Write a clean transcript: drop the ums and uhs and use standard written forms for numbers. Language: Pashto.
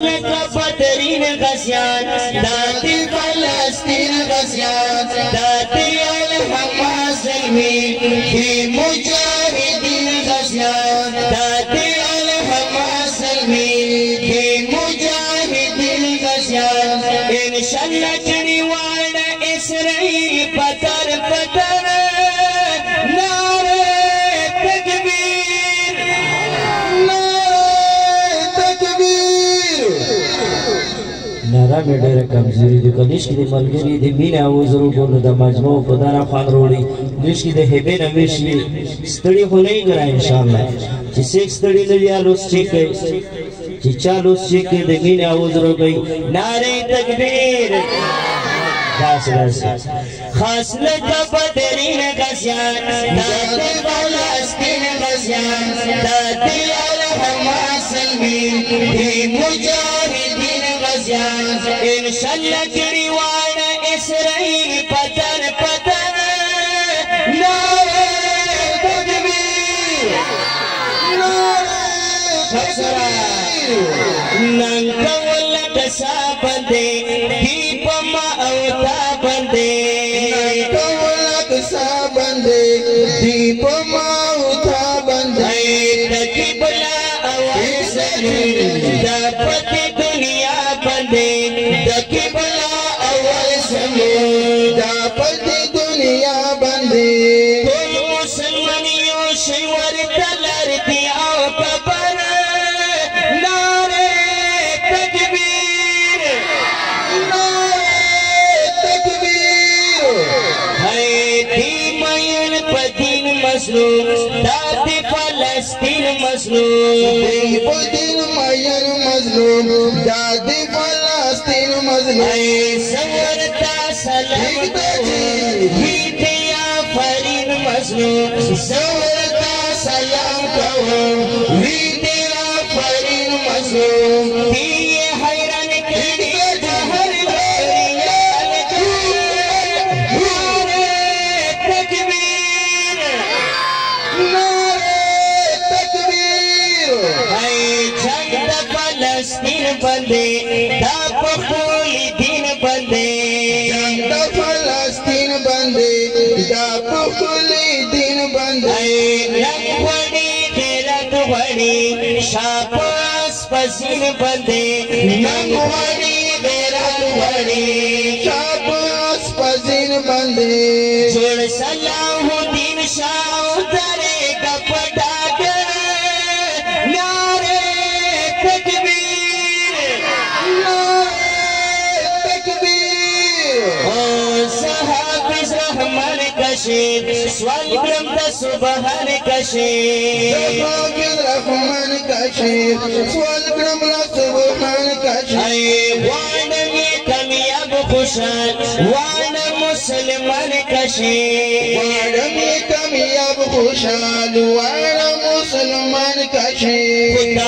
بدرین غزیان داتی فلسطین غزیان داتی الحماس علمی کی مجاہدین غزیان داتی الحماس علمی کی مجاہدین غزیان انشاءاللہ چنی وانا اسرائیل پتر پتر نارا میں ڈیرہ کمزوری دی کنیش کی دی ملگری دی مین آوزرو کنو دا مجموع پدانا خان روڑی نیش کی دی حبی نمیشی ستڑی خو نہیں کرا انشاءاللہ چی سیک ستڑی لیا لوس چیکے چی چالوس چیکے دی مین آوزرو گئی نعرہ تکبیر خاص لکا بدرین غزیان داتی فلسطین غزیان داتی الحماس علمی دی مجاہدین انشاءاللہ جڑی وانا اسرائیل پتر پتر نعرہ تکبیر ننکا والا کسا بندے دیپ ما اوتا بندے ننکا والا کسا بندے دیپ ما اوتا بندے تکی بلا آواز سنو دا پتی دنیا دکی بلا اول سمو دا پتی دنیا بندی کل مسلمانیوں شیور تلر دیا کبر نعرہ تکبیر ہے دی مین پدین مظلوم دادی فلسطین مظلوم دی پدین مین مظلوم دادی فلسطین مظلوم سورتا سلام کو ویدیا فرین مظلوم سورتا سلام کو ویدیا فرین مظلوم دیئے حیران کردی جہر لوریان نعرہ تکبیر ہے جنگ فلسطین بندے دا پخولی دین بندے جنگ فلسطین بندے دا پخولی دین بندے رنگ وڑی غیرت وڑی شاپاس پسین بندے رنگ وڑی غیرت وڑی شاپاس پسین بندے جوڑ صلاح الدین شاہ درے گپڑا سوال گرم دا سبحان کشید صحابی رحمان کشید سوال گرم دا سبحان کشید وانم کمیاب خوشان وانم مسلمان کشید وانم کمیاب خوشان وانم مسلمان کشید